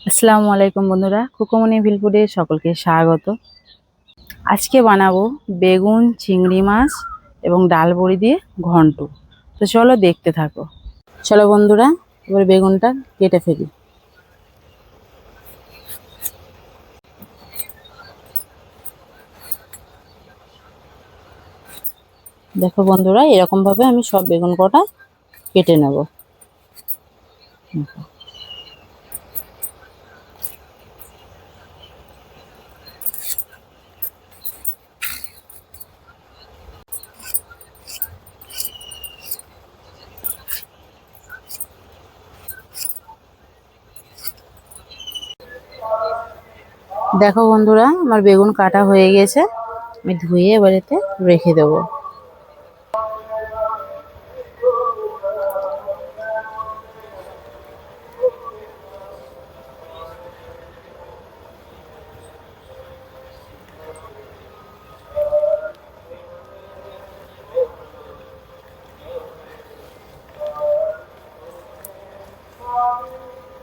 আসসালামু আলাইকুম বন্ধুরা, খুকুমনি ভিলফুডে সকলকে স্বাগত। আজকে বানাবো বেগুন, চিংড়ি মাছ এবং ডাল বড়ি দিয়ে ঘন্ট। তো চলো দেখতে থাকো। চলো বন্ধুরা, এবার বেগুনটা কেটে ফেলি। দেখো বন্ধুরা, এরকম ভাবে আমি সব বেগুন কটা কেটে নেব। দেখো বন্ধুরা, আমার বেগুন কাটা হয়ে গেছে। আমি ধুয়ে এবার এতে রেখে দেবো।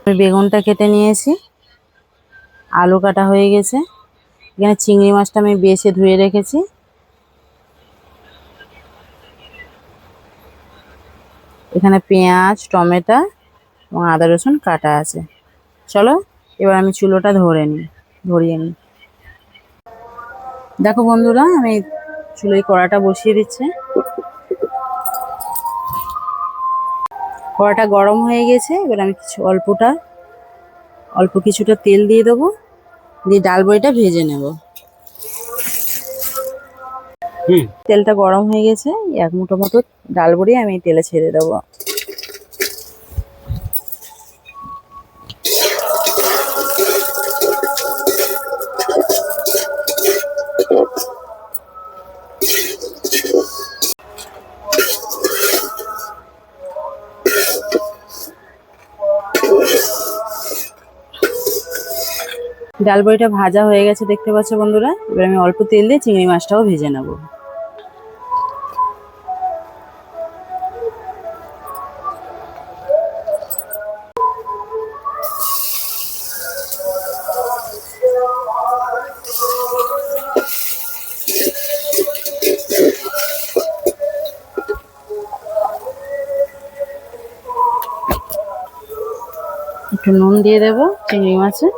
আমি বেগুনটা কেটে নিয়েছি, আলু কাটা হয়ে গেছে। এখানে চিংড়ি মাছটা আমি বেছে ধুয়ে রেখেছি। এখানে পেঁয়াজ, টমেটো এবং আদা রসুন কাটা আছে। চলো এবার আমি চুলোটা ধরিয়ে নিই। দেখো বন্ধুরা, আমি চুলোয় কড়াটা বসিয়ে দিচ্ছি। কড়াটা গরম হয়ে গেছে, এবার আমি অল্প কিছুটা তেল দিয়ে দেবো, দিয়ে ডাল বড়িটা ভেজে নেব। তেলটা গরম হয়ে গেছে, এক মুঠো মতো ডাল বড়ি আমি তেলে ছেড়ে দেবো। ডাল বড়িটা ভাজা হয়ে গেছে দেখতে পাচ্ছ বন্ধুরা। এবার আমি অল্প তেল দিয়ে চিংড়ি মাছটাও ভেজে নেব। একটু নুন দিয়ে দেবো চিংড়ি মাছে।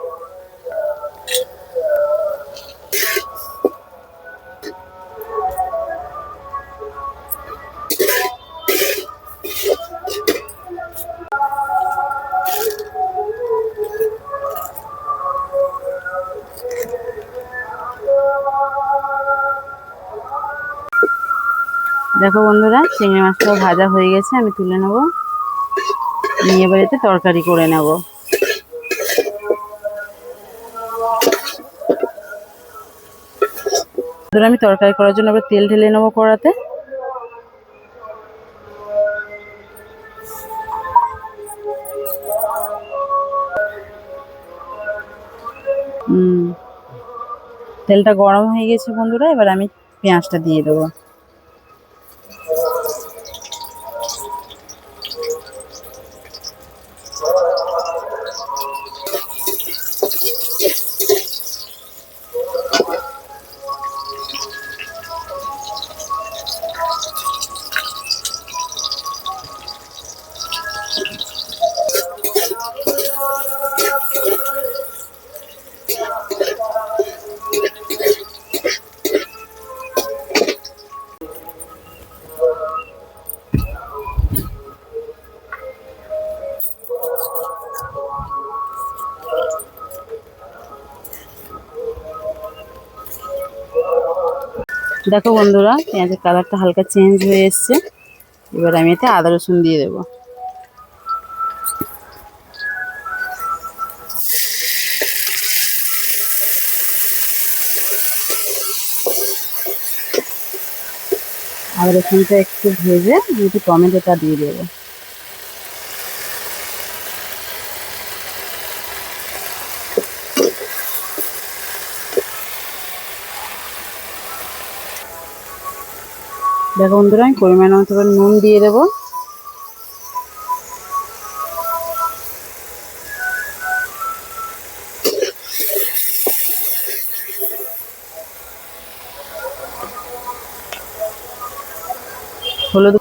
দেখো বন্ধুরা, চিংড়ি মাছটাও ভাজা হয়ে গেছে, আমি তুলে নেব। নিয়ে এবার এতে তরকারি করে নেব। ধরো আমি তরকারি করার জন্য এবার তেল ঢেলে নেবো কড়াতে। তেলটা গরম হয়ে গেছে বন্ধুরা, এবার আমি পেঁয়াজটা দিয়ে দেবো। দেখো বন্ধুরা, পেঁয়াজের কালারটা হালকা চেঞ্জ হয়ে এসছে। এবার আমি এতে আদা রসুন দিয়ে দেবো। আদা রসুনটা একটু ভেজে আমি একটু টমেটোটা দিয়ে দেবো। দেখো বন্ধুরা, আমি পরিমাণ মতো নুন দিয়ে দেবো। হলুদ,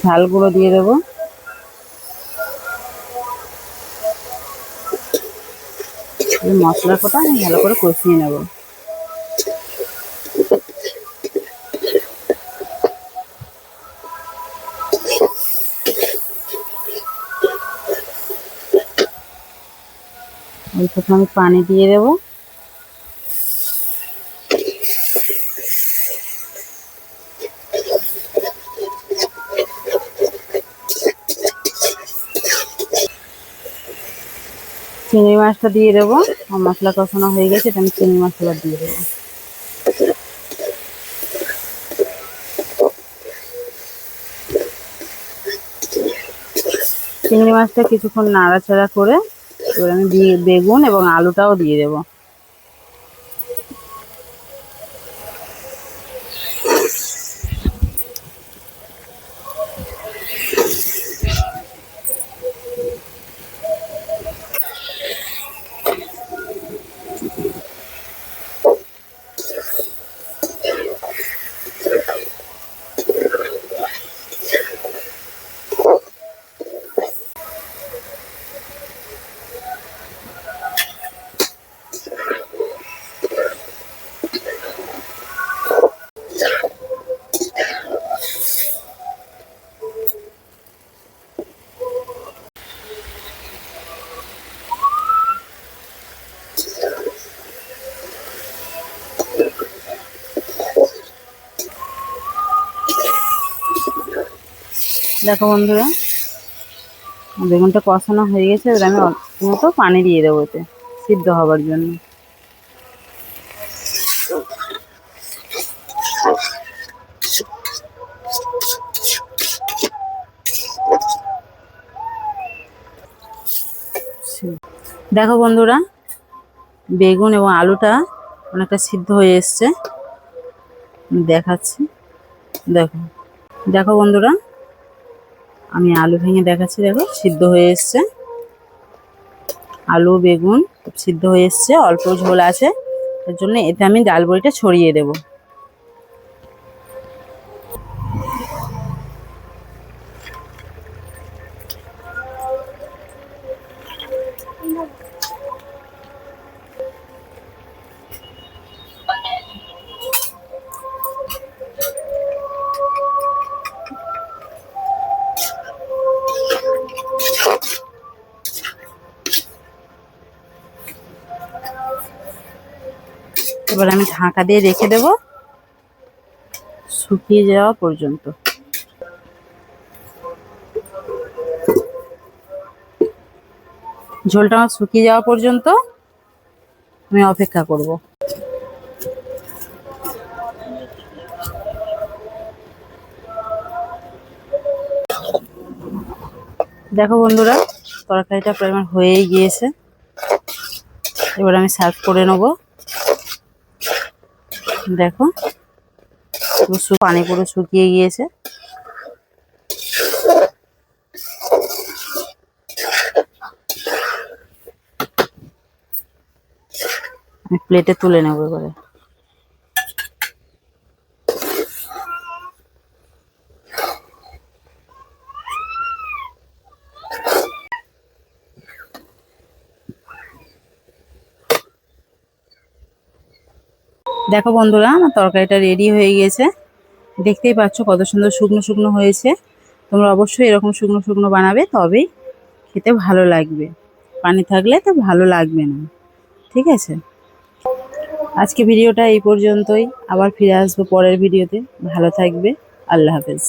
ঝাল গুঁড়ো দিয়ে দেবো। মশলা কটা আমি ভালো করে কষিয়ে নেব। অল্প আমি পানি দিয়ে দেবো। চিংড়ি মাছটা দিয়ে দেবো। মশলা কষানো হয়ে গেছে, এটা আমি চিংড়ি মাছটা দিয়ে দেবো। চিংড়ি মাছটা কিছুক্ষণ নাড়াচাড়া করে এবার আমি বেগুন এবং আলুটাও দিয়ে দেবো। দেখো বন্ধুরা, বেগুনটা কষানো হয়ে গেছে, এবার আমি অল্প মতো পানি দিয়ে দেবো এতে সিদ্ধ হবার জন্য। দেখো বন্ধুরা, বেগুন এবং আলুটা অনেকটা সিদ্ধ হয়ে এসছে, দেখাচ্ছি। দেখো দেখো বন্ধুরা, আমি আলু ভেঙে দেখাচ্ছি। দেখো সিদ্ধ হয়ে এসছে, আলু বেগুন সিদ্ধ হয়ে এসছে, অল্প ঝোল আছে, এর জন্য এতে আমি ডাল বড়িটা ছড়িয়ে দেবো। এবার আমি ঢাকা দিয়ে রেখে দেবো শুকিয়ে যাওয়া পর্যন্ত। ঝোলটা আমার শুকিয়ে যাওয়া পর্যন্ত আমি অপেক্ষা করব। দেখো বন্ধুরা, তরকারিটা প্রায় আমার হয়েই গিয়েছে, এবার আমি সার্ভ করে নেব। দেখো পানি পুরো শুকিয়ে গিয়েছে। আমি প্লেটে তুলে নেবো এবারে। দেখো বন্ধুরা, আমার তরকারিটা রেডি হয়ে গেছে, দেখতেই পাচ্ছ কত সুন্দর শুকনো শুকনো হয়েছে। তোমরা অবশ্যই এরকম শুকনো শুকনো বানাবে, তবেই খেতে ভালো লাগবে। পানি থাকলে তো ভালো লাগবে না। ঠিক আছে, আজকে ভিডিওটা এই পর্যন্তই। আবার ফিরে আসবো পরের ভিডিওতে। ভালো থাকবে। আল্লাহ হাফেজ।